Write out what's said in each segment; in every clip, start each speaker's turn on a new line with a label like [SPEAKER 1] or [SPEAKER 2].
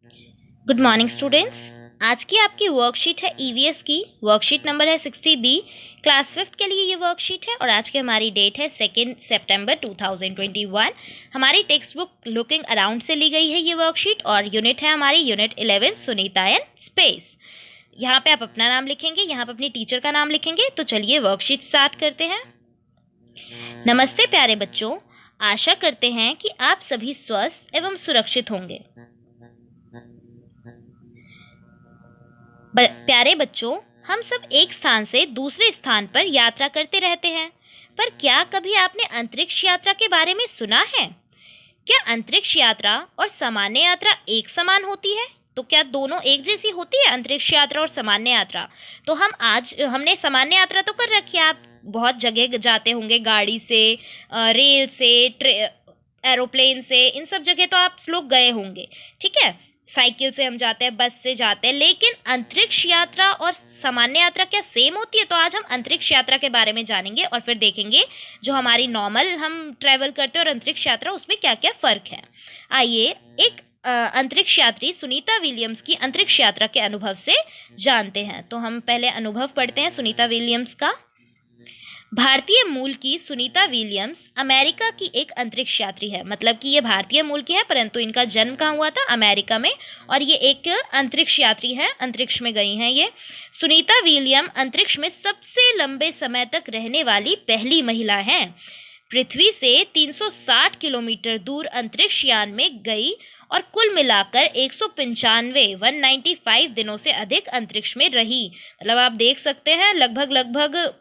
[SPEAKER 1] Good morning students. आज की आपकी वर्कशीट है ईवीएस की। वर्कशीट नंबर है 60B। क्लास 5th के लिए ये वर्कशीट है और आज की हमारी डेट है 2 सितंबर 2021। हमारी टेक्स्ट बुक लुकिंग अराउंड से ली गई है ये वर्कशीट और यूनिट है हमारी यूनिट 11 सुनीता एंड स्पेस। यहाँ पे आप अपना नाम लिखेंगे, यहाँ पे अपनी टीचर का नाम लिखेंगे। तो चलिए वर्कशीट स्टार्ट करते हैं। नमस्ते प्यारे बच्चों, आशा करते हैं कि आप सभी स्वस्थ एवं सुरक्षित होंगे। प्यारे बच्चों, हम सब एक स्थान से दूसरे स्थान पर यात्रा करते रहते हैं, पर क्या कभी आपने अंतरिक्ष यात्रा के बारे में सुना है? क्या अंतरिक्ष यात्रा और सामान्य यात्रा एक समान होती है? तो क्या दोनों एक जैसी होती है, अंतरिक्ष यात्रा और सामान्य यात्रा? तो हमने सामान्य यात्रा तो कर रखी है, आप बहुत जगह जाते होंगे गाड़ी से, रेल से, एरोप्लेन से, इन सब जगह तो आप लोग गए होंगे, ठीक है। साइकिल से हम जाते हैं, बस से जाते हैं, लेकिन अंतरिक्ष यात्रा और सामान्य यात्रा क्या सेम होती है? तो आज हम अंतरिक्ष यात्रा के बारे में जानेंगे और फिर देखेंगे जो हमारी नॉर्मल हम ट्रैवल करते हैं और अंतरिक्ष यात्रा, उसमें क्या क्या फ़र्क है। आइए एक अंतरिक्ष यात्री सुनीता विलियम्स की अंतरिक्ष यात्रा के अनुभव से जानते हैं। तो हम पहले अनुभव पढ़ते हैं सुनीता विलियम्स का। भारतीय मूल की सुनीता विलियम्स अमेरिका की एक अंतरिक्ष यात्री है। मतलब कि ये भारतीय मूल की है, परंतु इनका जन्म कहाँ हुआ था? अमेरिका में। और ये एक अंतरिक्ष यात्री है, अंतरिक्ष में गई हैं ये। सुनीता विलियम अंतरिक्ष में सबसे लंबे समय तक रहने वाली पहली महिला हैं। पृथ्वी से 360 किलोमीटर दूर अंतरिक्ष यान में गई और कुल मिलाकर 195 दिनों से अधिक अंतरिक्ष में रही। मतलब आप देख सकते हैं लगभग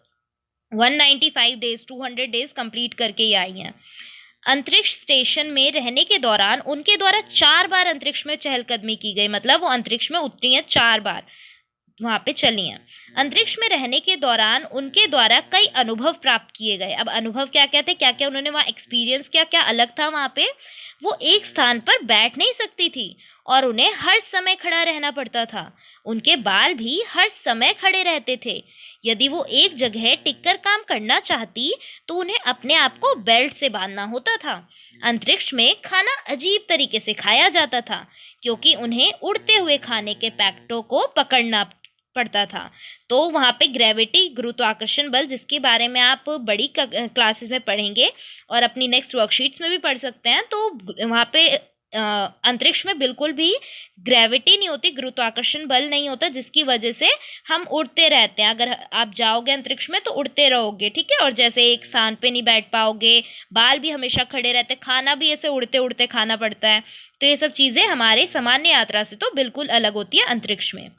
[SPEAKER 1] 195 डेज, 200 डेज कंप्लीट करके ही आई हैं। अंतरिक्ष स्टेशन में रहने के दौरान उनके द्वारा 4 बार अंतरिक्ष में चहलकदमी की गई। मतलब वो अंतरिक्ष में उतरी हैं 4 बार, वहाँ पे चली हैं। अंतरिक्ष में रहने के दौरान उनके द्वारा कई अनुभव प्राप्त किए गए। अब अनुभव क्या क्या थे, क्या क्या उन्होंने वहाँ एक्सपीरियंस, क्या क्या अलग था वहाँ पे? वो एक स्थान पर बैठ नहीं सकती थी और उन्हें हर समय खड़ा रहना पड़ता था। उनके बाल भी हर समय खड़े रहते थे। यदि वो एक जगह टिककर काम करना चाहती तो उन्हें अपने आप को बेल्ट से बांधना होता था। अंतरिक्ष में खाना अजीब तरीके से खाया जाता था, क्योंकि उन्हें उड़ते हुए खाने के पैकेटों को पकड़ना पड़ता था। तो वहाँ पे ग्रेविटी, गुरुत्वाकर्षण बल, जिसके बारे में आप बड़ी क्लासेस में पढ़ेंगे और अपनी नेक्स्ट वर्कशीट्स में भी पढ़ सकते हैं। तो वहाँ पे अंतरिक्ष में बिल्कुल भी ग्रेविटी नहीं होती, गुरुत्वाकर्षण बल नहीं होता, जिसकी वजह से हम उड़ते रहते हैं। अगर आप जाओगे अंतरिक्ष में तो उड़ते रहोगे, ठीक है। और जैसे एक स्थान पे नहीं बैठ पाओगे, बाल भी हमेशा खड़े रहते, खाना भी ऐसे उड़ते उड़ते खाना पड़ता है। तो ये सब चीज़ें हमारे सामान्य यात्रा से तो बिल्कुल अलग होती है अंतरिक्ष में।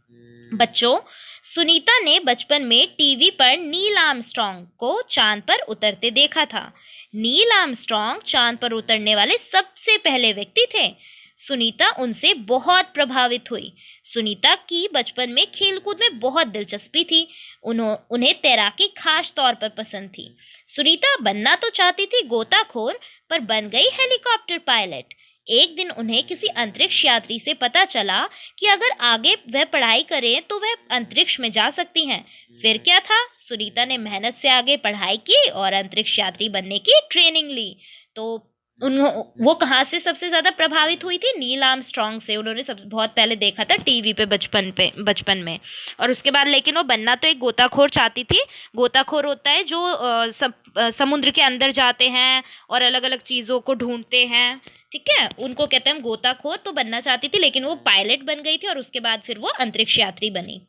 [SPEAKER 1] बच्चों, सुनीता ने बचपन में टीवी पर नील आर्मस्ट्रॉन्ग को चांद पर उतरते देखा था। नील आर्मस्ट्रॉन्ग चांद पर उतरने वाले सबसे पहले व्यक्ति थे। सुनीता उनसे बहुत प्रभावित हुई। सुनीता की बचपन में खेलकूद में बहुत दिलचस्पी थी। उन्हें तैराकी खास तौर पर पसंद थी। सुनीता बनना तो चाहती थी गोताखोर, पर बन गई हेलीकॉप्टर पायलट। एक दिन उन्हें किसी अंतरिक्ष यात्री से पता चला कि अगर आगे वह पढ़ाई करें तो वह अंतरिक्ष में जा सकती हैं। फिर क्या था, सुनीता ने मेहनत से आगे पढ़ाई की और अंतरिक्ष यात्री बनने की ट्रेनिंग ली। तो वो कहाँ से सबसे ज़्यादा प्रभावित हुई थी? नील आर्मस्ट्रॉन्ग से। उन्होंने बहुत पहले देखा था टीवी पे बचपन में। और उसके बाद लेकिन वो बनना तो एक गोताखोर चाहती थी। गोताखोर होता है जो समुद्र के अंदर जाते हैं और अलग अलग चीज़ों को ढूंढते हैं, ठीक है, उनको कहते हैं गोताखोर। तो बनना चाहती थी, लेकिन वो पायलट बन गई थी और उसके बाद फिर वो अंतरिक्ष यात्री बनी।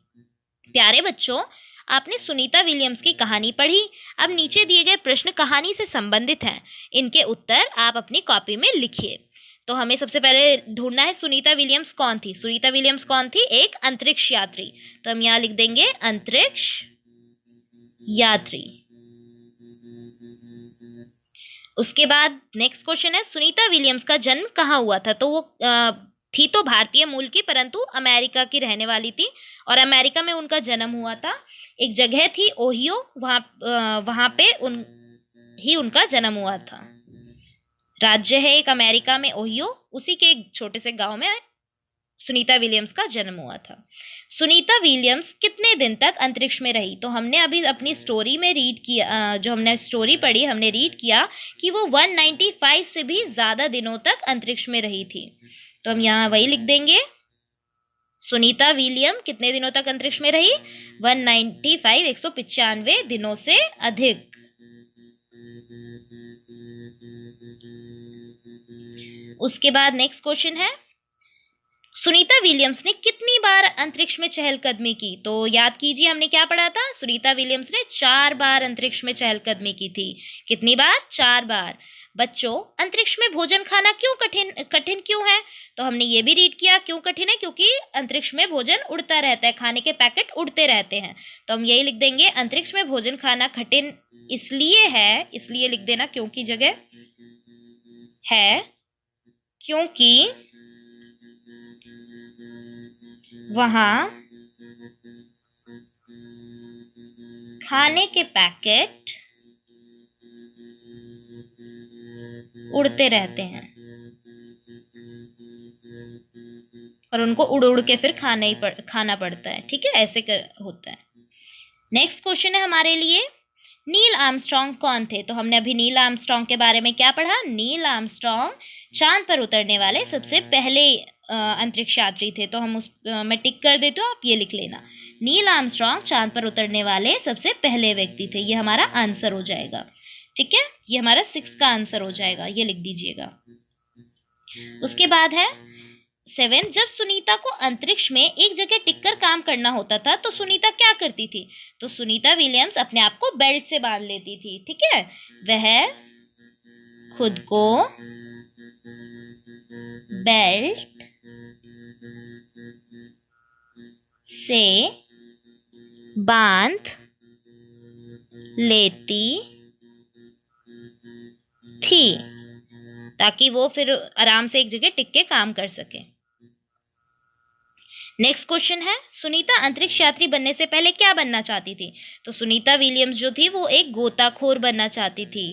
[SPEAKER 1] प्यारे बच्चों, आपने सुनीता विलियम्स की कहानी पढ़ी। अब नीचे दिए गए प्रश्न कहानी से संबंधित हैं। इनके उत्तर आप अपनी कॉपी में लिखिए। तो हमें सबसे पहले ढूंढना है सुनीता विलियम्स कौन थी। सुनीता विलियम्स कौन थी? एक अंतरिक्ष यात्री। तो हम यहाँ लिख देंगे अंतरिक्ष यात्री। उसके बाद नेक्स्ट क्वेश्चन है, सुनीता विलियम्स का जन्म कहाँ हुआ था? तो वो थी तो भारतीय मूल की, परंतु अमेरिका की रहने वाली थी और अमेरिका में उनका जन्म हुआ था। एक जगह थी ओहियो, वहाँ पे उनका जन्म हुआ था। राज्य है एक अमेरिका में ओहियो, उसी के एक छोटे से गांव में सुनीता विलियम्स का जन्म हुआ था। सुनीता विलियम्स कितने दिन तक अंतरिक्ष में रही? तो हमने अभी अपनी स्टोरी में रीड किया, जो हमने स्टोरी पढ़ी, हमने रीड किया कि वो 195 से भी ज़्यादा दिनों तक अंतरिक्ष में रही थी। तो हम यहाँ वही लिख देंगे सुनीता विलियम कितने दिनों तक अंतरिक्ष में रही? 195 195 दिनों से अधिक। उसके बाद नेक्स्ट क्वेश्चन है, सुनीता विलियम्स ने कितनी बार अंतरिक्ष में चहलकदमी की? तो याद कीजिए हमने क्या पढ़ा था, सुनीता विलियम्स ने 4 बार अंतरिक्ष में चहलकदमी की थी। कितनी बार? 4 बार। बच्चों, अंतरिक्ष में भोजन खाना क्यों कठिन क्यों है? तो हमने ये भी रीड किया क्यों कठिन है, क्योंकि अंतरिक्ष में भोजन उड़ता रहता है, खाने के पैकेट उड़ते रहते हैं। तो हम यही लिख देंगे, अंतरिक्ष में भोजन खाना कठिन इसलिए है, इसलिए लिख देना क्यों की जगह है, क्योंकि वहां खाने के पैकेट उड़ते रहते हैं और उनको उड़ उड़ के फिर खाना पड़ता है। ठीक है, ऐसे होता है। नेक्स्ट क्वेश्चन है हमारे लिए, नील आर्मस्ट्रॉन्ग कौन थे? तो हमने अभी नील आर्मस्ट्रॉन्ग के बारे में क्या पढ़ा? नील आर्मस्ट्रॉन्ग चांद पर उतरने वाले सबसे पहले अंतरिक्ष यात्री थे। तो हम उस मैं टिक कर देती हूँ, आप ये लिख लेना, नील आर्मस्ट्रॉन्ग चांद पर उतरने वाले सबसे पहले व्यक्ति थे। ये हमारा आंसर हो जाएगा। ठीक है, ये हमारा 6 का आंसर हो जाएगा, ये लिख दीजिएगा। उसके बाद है 7, जब सुनीता को अंतरिक्ष में एक जगह टिककर काम करना होता था तो सुनीता क्या करती थी? तो सुनीता विलियम्स अपने आप को बेल्ट से बांध लेती थी। ठीक है, वह खुद को बेल्ट से बांध लेती थी ताकि वो फिर आराम से एक जगह टिक के काम कर सके। नेक्स्ट क्वेश्चन है, सुनीता अंतरिक्ष यात्री बनने से पहले क्या बनना चाहती थी? तो सुनीता विलियम्स जो थी वो एक गोताखोर बनना चाहती थी,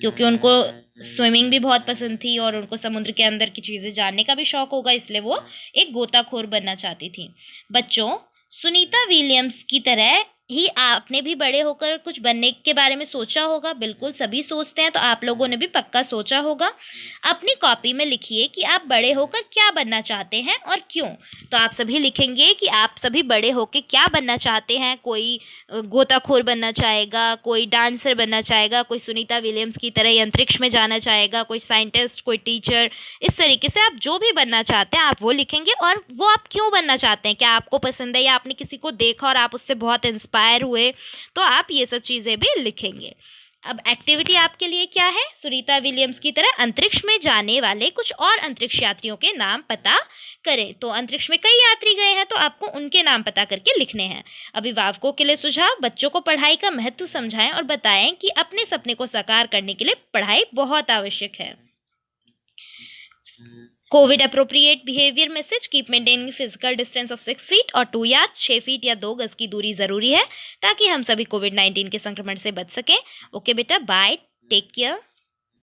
[SPEAKER 1] क्योंकि उनको स्विमिंग भी बहुत पसंद थी और उनको समुद्र के अंदर की चीज़ें जानने का भी शौक होगा, इसलिए वो एक गोताखोर बनना चाहती थी। बच्चों, सुनीता विलियम्स की तरह ही आपने भी बड़े होकर कुछ बनने के बारे में सोचा होगा। बिल्कुल सभी सोचते हैं, तो आप लोगों ने भी पक्का सोचा होगा। अपनी कॉपी में लिखिए कि आप बड़े होकर क्या बनना चाहते हैं और क्यों। तो आप सभी लिखेंगे कि आप सभी बड़े होकर क्या बनना चाहते हैं। कोई गोताखोर बनना चाहेगा, कोई डांसर बनना चाहेगा, कोई सुनीता विलियम्स की तरह अंतरिक्ष में जाना चाहेगा, कोई साइंटिस्ट, कोई टीचर। इस तरीके से आप जो भी बनना चाहते हैं आप वो लिखेंगे, और वो आप क्यों बनना चाहते हैं, क्या आपको पसंद है या आपने किसी को देखा और आप उससे बहुत इंस्पायर हुए, तो आप ये सब चीजें भी लिखेंगे। अब एक्टिविटी आपके लिए क्या है, सुनीता विलियम्स की तरह अंतरिक्ष में जाने वाले कुछ और अंतरिक्ष यात्रियों के नाम पता करें। तो अंतरिक्ष में कई यात्री गए हैं, तो आपको उनके नाम पता करके लिखने हैं। अभिभावकों के लिए सुझाव, बच्चों को पढ़ाई का महत्व समझाएं और बताएं कि अपने सपने को साकार करने के लिए पढ़ाई बहुत आवश्यक है। Covid appropriate behaviour message, keep maintaining physical distance of 6 feet और 2 यार्ड्स, 6 फीट या 2 गज की दूरी जरूरी है ताकि हम सभी कोविड-19 के संक्रमण से बच सकें। ओके बेटा, बाय, टेक केयर।